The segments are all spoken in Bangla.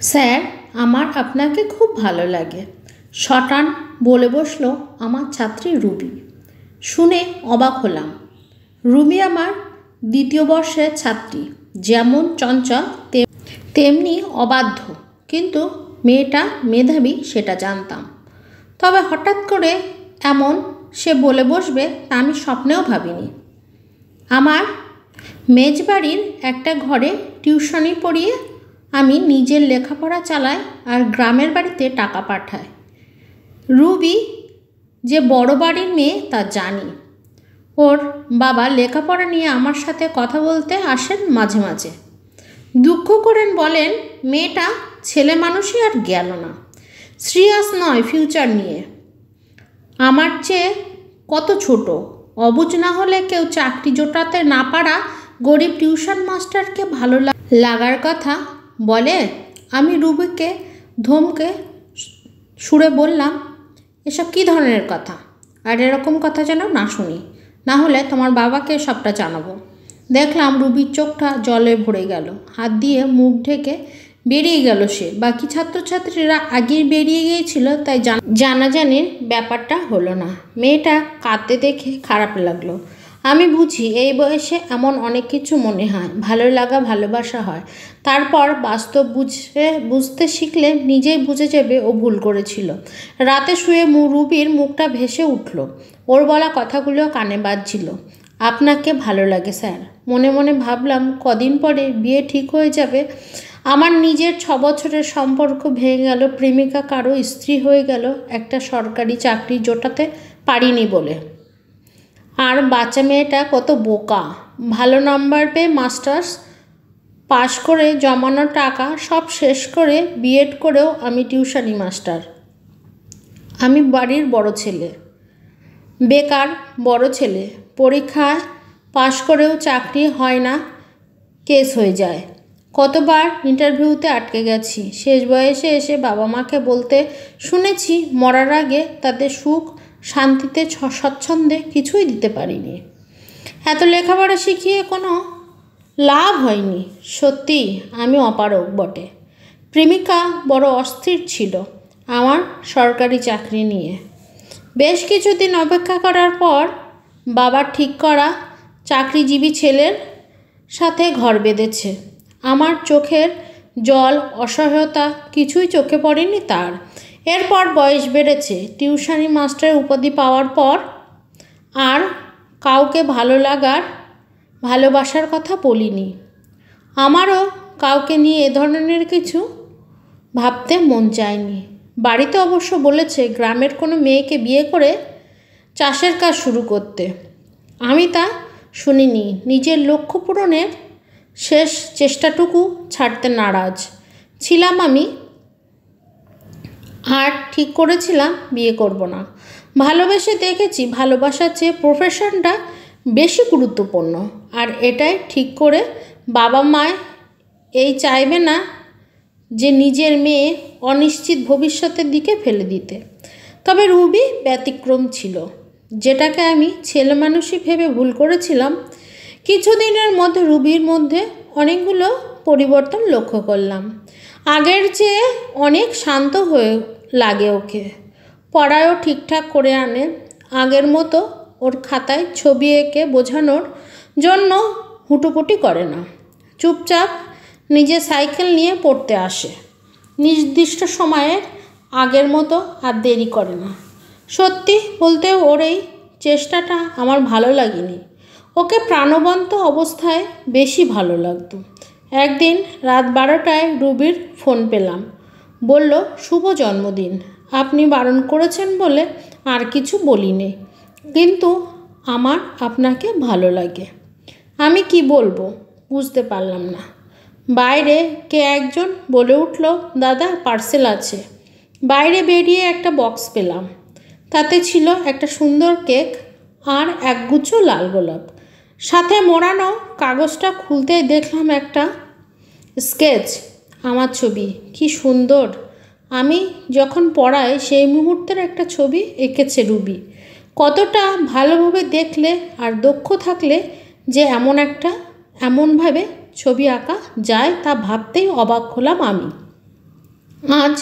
স্যার, আমার আপনাকে খুব ভালো লাগে, শটান বলে বসল আমার ছাত্রী রুবি। শুনে অবাক হলাম। রুবি আমার দ্বিতীয় বর্ষের ছাত্রী, যেমন চঞ্চল তেমনি অবাধ্য, কিন্তু মেয়েটা মেধাবী সেটা জানতাম। তবে হঠাৎ করে এমন সে বলে বসবে তা আমি স্বপ্নেও ভাবিনি। আমার মেজবাড়ির একটা ঘরে টিউশনি পড়িয়ে আমি নিজের লেখাপড়া চালাই আর গ্রামের বাড়িতে টাকা পাঠাই। রুবি যে বড় বাড়ির মেয়ে তা জানি। ওর বাবা লেখাপড়া নিয়ে আমার সাথে কথা বলতে আসেন মাঝে মাঝে। দুঃখ করেন, বলেন মেয়েটা ছেলে মানুষই আর গেল না, সিরিয়াস নয় ফিউচার নিয়ে। আমার চেয়ে কত ছোট, অবুঝ না হলে কেউ চাকরি জোটাতে না পারা গরিব টিউশন মাস্টারকে ভালো লাগার কথা বলে। আমি রুবিকে ধমকে সুরে বললাম, এসব কী ধরনের কথা, আর এরকম কথা যেন না শুনি, না হলে তোমার বাবাকে সবটা জানাবো। দেখলাম রুবির চোখটা জলে ভরে গেল, হাত দিয়ে মুখ ঢেকে বেরিয়ে গেল সে। বাকি ছাত্রছাত্রীরা আগেই বেরিয়ে গিয়েছিল, তাই জানাজানির ব্যাপারটা হলো না। মেয়েটা কাঁদতে দেখে খারাপ লাগলো। আমি বুঝি এই বয়সে এমন অনেক কিছু মনে হয়, ভালো লাগা ভালোবাসা হয়, তারপর বাস্তব বুঝতে শিখলে নিজেই বুঝে যাবে ও ভুল করেছিল। রাতে শুয়ে রুবির মুখটা ভেসে উঠল, ওর বলা কথাগুলো কানে বাজছিল। আপনাকে ভালো লাগে স্যার। মনে মনে ভাবলাম কদিন পরে বিয়ে ঠিক হয়ে যাবে। আমার নিজের 6 বছরের সম্পর্ক ভেঙে গেল, প্রেমিকা কারো স্ত্রী হয়ে গেল একটা সরকারি চাকরি জোটাতে পারিনি বলে। আর বাচ্চা মেয়েটা কত বোকা, ভালো নাম্বার পেয়ে মাস্টার্স পাশ করে জমানো টাকা সব শেষ করে বিএড করেও আমি টিউশনি মাস্টার। আমি বাড়ির বড় ছেলে, বেকার বড় ছেলে, পরীক্ষায় পাশ করেও চাকরি হয় না, কেস হয়ে যায়। কতবার ইন্টারভিউতে আটকে গেছি। শেষ বয়সে এসে বাবা মাকে বলতে শুনেছি মরার আগে তাদের সুখ শান্তিতে স্বচ্ছন্দে কিছুই দিতে পারিনি। এত লেখাপড়া শিখিয়ে কোনো লাভ হয়নি। সত্যি আমি অপারগ বটে। প্রেমিকা বড় অস্থির ছিল আমার সরকারি চাকরি নিয়ে। বেশ কিছুদিন অপেক্ষা করার পর বাবার ঠিক করা চাকরিজীবী ছেলের সাথে ঘর বেঁধেছে। আমার চোখের জল, অসহায়তা কিছুই চোখে পড়েনি তার। এরপর বয়স বেড়েছে, টিউশনি মাস্টার উপাধি পাওয়ার পর আর কাউকে ভালোবাসার কথা বলিনি। আমারও কাউকে নিয়ে এ ধরনের কিছু ভাবতে মন চায়নি। বাড়িতে অবশ্য বলেছে গ্রামের কোনো মেয়েকে বিয়ে করে চাষের কাজ শুরু করতে। আমি তা শুনিনি। নিজের লক্ষ্য পূরণের শেষ চেষ্টাটুকু ছাড়তে নারাজ ছিলাম আমি। আর ঠিক করেছিলাম বিয়ে করব না। ভালোবেসে দেখেছি ভালোবাসার চেয়ে প্রফেশনটা বেশি গুরুত্বপূর্ণ। আর এটাই ঠিক করে বাবা মায় এই চাইবে না যে নিজের মেয়ে অনিশ্চিত ভবিষ্যতের দিকে ফেলে দিতে। তবে রুবি ব্যতিক্রম ছিল, যেটাকে আমি ছেলে মানুষই ভেবে ভুল করেছিলাম। কিছুদিনের মধ্যে রুবির মধ্যে অনেকগুলো পরিবর্তন লক্ষ্য করলাম। আগের চেয়ে অনেক শান্ত হয়ে লাগে ওকে। পড়ায়ও ঠিকঠাক করে আনে। আগের মতো ওর খাতায় ছবি এঁকে বোঝানোর জন্য হুটোপুটি করে না। চুপচাপ নিজে সাইকেল নিয়ে পড়তে আসে। নির্দিষ্ট সময়ে আগের মতো আর দেরি করে না। সত্যি বলতে ওর এই চেষ্টাটা আমার ভালো লাগেনি। ওকে প্রাণবন্ত অবস্থায় বেশি ভালো লাগতো। একদিন রাত 12টায় রুবির ফোন পেলাম। বলল, শুভ জন্মদিন। আপনি বারণ করেছেন বলে আর কিছু বলিনি, কিন্তু আমার আপনাকে ভালো লাগে। আমি কি বলবো বুঝতে পারলাম না। বাইরে কে একজন বলে উঠল, দাদা পার্সেল আছে। বাইরে বেরিয়ে একটা বক্স পেলাম। তাতে ছিল একটা সুন্দর কেক আর একগুচ্ছ লাল গোলাপ। সাথে মোড়ানো কাগজটা খুলতেই দেখলাম একটা স্কেচ, আমার ছবি। কি সুন্দর! আমি যখন পড়াই সেই মুহূর্তের একটা ছবি এঁকেছে রুবি। কতটা ভালোভাবে দেখলে আর দক্ষ থাকলে যে এমনভাবে ছবি আঁকা যায় তা ভাবতেই অবাক হলাম আমি। আজ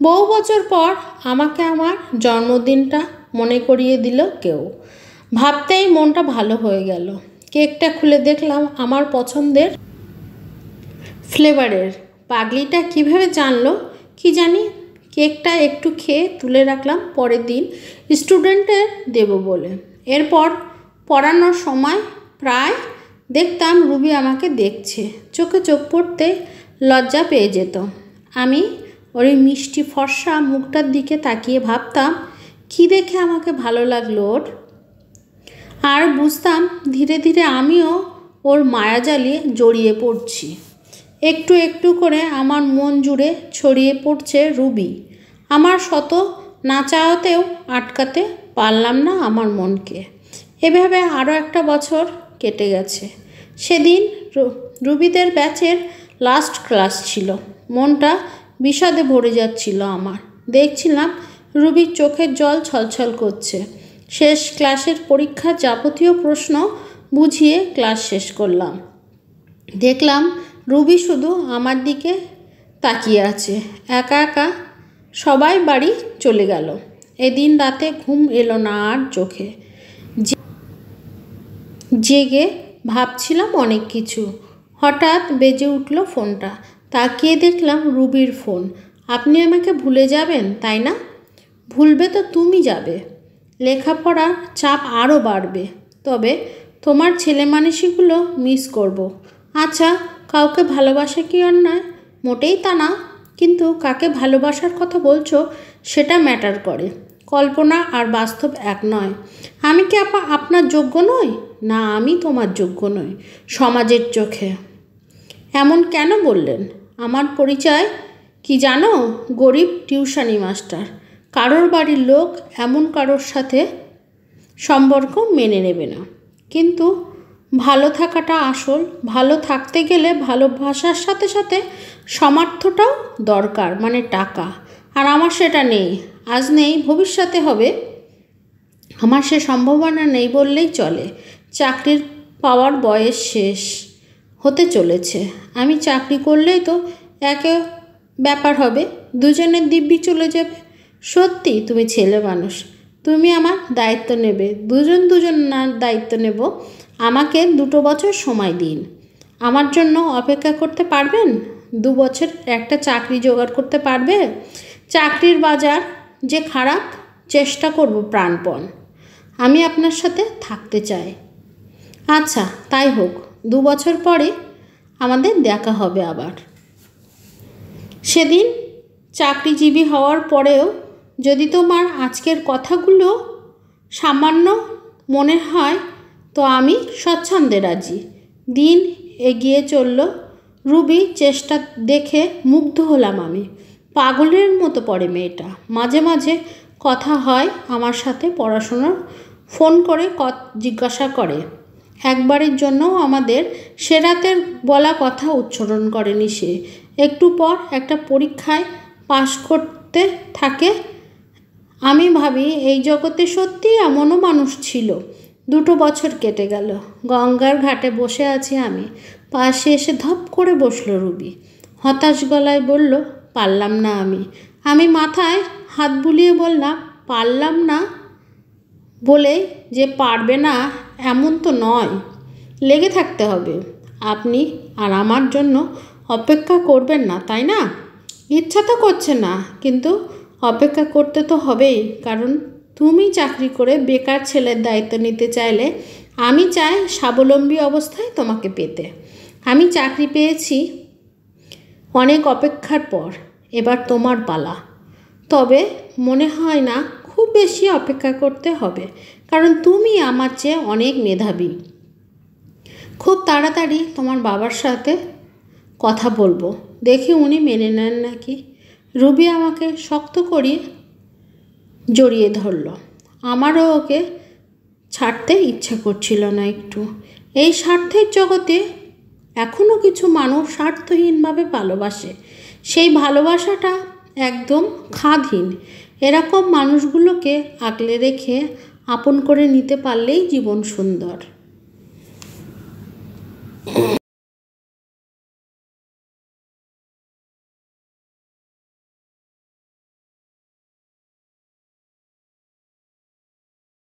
বহু বছর পর আমাকে আমার জন্মদিনটা মনে করিয়ে দিল কেউ। ভাবতেই মনটা ভালো হয়ে গেল। কেকটা খুলে দেখলাম আমার পছন্দের ফ্লেভারের। পাগলিটা কিভাবে জানলো কি জানি। কেকটা একটু খেয়ে তুলে রাখলাম পরের দিন স্টুডেন্টের দেব বলে। এরপর পড়ানোর সময় প্রায় দেখতাম রুবি আমাকে দেখছে। চোখে চোখ পড়তে লজ্জা পেয়ে যেত। আমি ওর মিষ্টি ফর্সা মুখটার দিকে তাকিয়ে ভাবতাম কী দেখে আমাকে ভালো লাগলো ওর। আর বুঝতাম ধীরে ধীরে আমিও ওর মায়াজালে জড়িয়ে পড়ছি। একটু একটু করে আমার মন জুড়ে ছড়িয়ে পড়ছে রুবি। আমার শত না চাওয়াতেও আটকাতে পারলাম না আমার মনকে। এভাবে আরও একটা বছর কেটে গেছে। সেদিন রুবিদের ব্যাচের লাস্ট ক্লাস ছিল। মনটা বিষাদে ভরে যাচ্ছিল আমার। দেখছিলাম রুবির চোখের জল ছলছল করছে। শেষ ক্লাসের পরীক্ষার যাবতীয় প্রশ্ন বুঝিয়ে ক্লাস শেষ করলাম। দেখলাম রুবি শুধু আমার দিকে তাকিয়ে আছে। একা একা সবাই বাড়ি চলে গেল। এদিন রাতে ঘুম এলো না আর চোখে। জেগে ভাবছিলাম অনেক কিছু। হঠাৎ বেজে উঠল ফোনটা। তাকিয়ে দেখলাম রুবির ফোন। আপনি আমাকে ভুলে যাবেন তাই না? ভুলবে তো তুমি যাবে। লেখাপড়ার চাপ আরও বাড়বে। তবে তোমার ছেলে মানুষগুলো মিস করব। আচ্ছা, কাউকে ভালোবাসা কি অন্যায়? মোটেই তা না, কিন্তু কাকে ভালোবাসার কথা বলছো সেটা ম্যাটার করে। কল্পনা আর বাস্তব এক নয়। আমি কি আপনার যোগ্য নই? না, আমি তোমার যোগ্য নই সমাজের চোখে। এমন কেন বললেন? আমার পরিচয় কি জানো? গরিব টিউশনি মাস্টার। কারোর বাড়ির লোক এমন কারোর সাথে সম্পর্ক মেনে নেবে না। কিন্তু ভালো থাকাটা আসল। ভালো থাকতে গেলে ভালোবাসার সাথে সাথে সামর্থ্যটাও দরকার, মানে টাকা। আর আমার সেটা নেই। আজ নেই, ভবিষ্যতে হবে। আমার সে সম্ভাবনা নেই বললেই চলে। চাকরির পাওয়ার বয়স শেষ হতে চলেছে। আমি চাকরি করলেই তো একে ব্যাপার হবে, দুজনের দিব্যি চলে যাবে। সত্যি তুমি ছেলে মানুষ, তুমি আমার দায়িত্ব নেবে। দুজন না দায়িত্ব নেব। আমাকে 2 বছর সময় দিন। আমার জন্য অপেক্ষা করতে পারবেন? 2 বছর একটা চাকরি জোগাড় করতে পারবে? চাকরির বাজার যে খারাপ, চেষ্টা করব প্রাণপণ। আমি আপনার সাথে থাকতে চাই। আচ্ছা, তাই হোক। 2 বছর পরে আমাদের দেখা হবে আবার। সেদিন চাকরিজীবী হওয়ার পরেও যদি তোমার আজকের কথাগুলো সামান্য মনে হয় তো আমি স্বচ্ছন্দে রাজি। দিন এগিয়ে চলল। রুবি চেষ্টা দেখে মুগ্ধ হলাম আমি। পাগলের মতো পড়ে মেয়েটা। মাঝে মাঝে কথা হয় আমার সাথে। পড়াশোনার ফোন করে জিজ্ঞাসা করে। একবারের জন্য আমাদের সে রাতের বলা কথা উচ্চারণ করেনি সে। একটু পর একটা পরীক্ষায় পাশ করতে থাকে। আমি ভাবি এই জগতে সত্যি এমনও মানুষ ছিল। 2 বছর কেটে গেল। গঙ্গার ঘাটে বসে আছি আমি। পাশে এসে ধপ করে বসলো রুবি। হতাশ গলায় বলল, পারলাম না আমি মাথায় হাত বুলিয়ে বললাম, পারলাম না বলে যে পারবে না এমন তো নয়। লেগে থাকতে হবে। আপনি আর আমার জন্য অপেক্ষা করবেন না, তাই না? ইচ্ছা তো করছে না, কিন্তু অপেক্ষা করতে তো হবেই। কারণ তুমি চাকরি করে বেকার ছেলের দায়িত্ব নিতে চাইলে আমি চাই স্বাবলম্বী অবস্থায় তোমাকে পেতে। আমি চাকরি পেয়েছি অনেক অপেক্ষার পর। এবার তোমার পালা। তবে মনে হয় না খুব বেশি অপেক্ষা করতে হবে, কারণ তুমি আমার চেয়ে অনেক মেধাবী। খুব তাড়াতাড়ি তোমার বাবার সাথে কথা বলবো, দেখি উনি মেনে নেন নাকি। রুবি আমাকে শক্ত করে জড়িয়ে ধরল। আমারও ওকে ছাড়তে ইচ্ছা করছিল না একটু। এই স্বার্থের জগতে এখনও কিছু মানুষ স্বার্থহীনভাবে ভালোবাসে। সেই ভালোবাসাটা একদম খাদহীন। এরকম মানুষগুলোকে আগলে রেখে আপন করে নিতে পারলেই জীবন সুন্দর।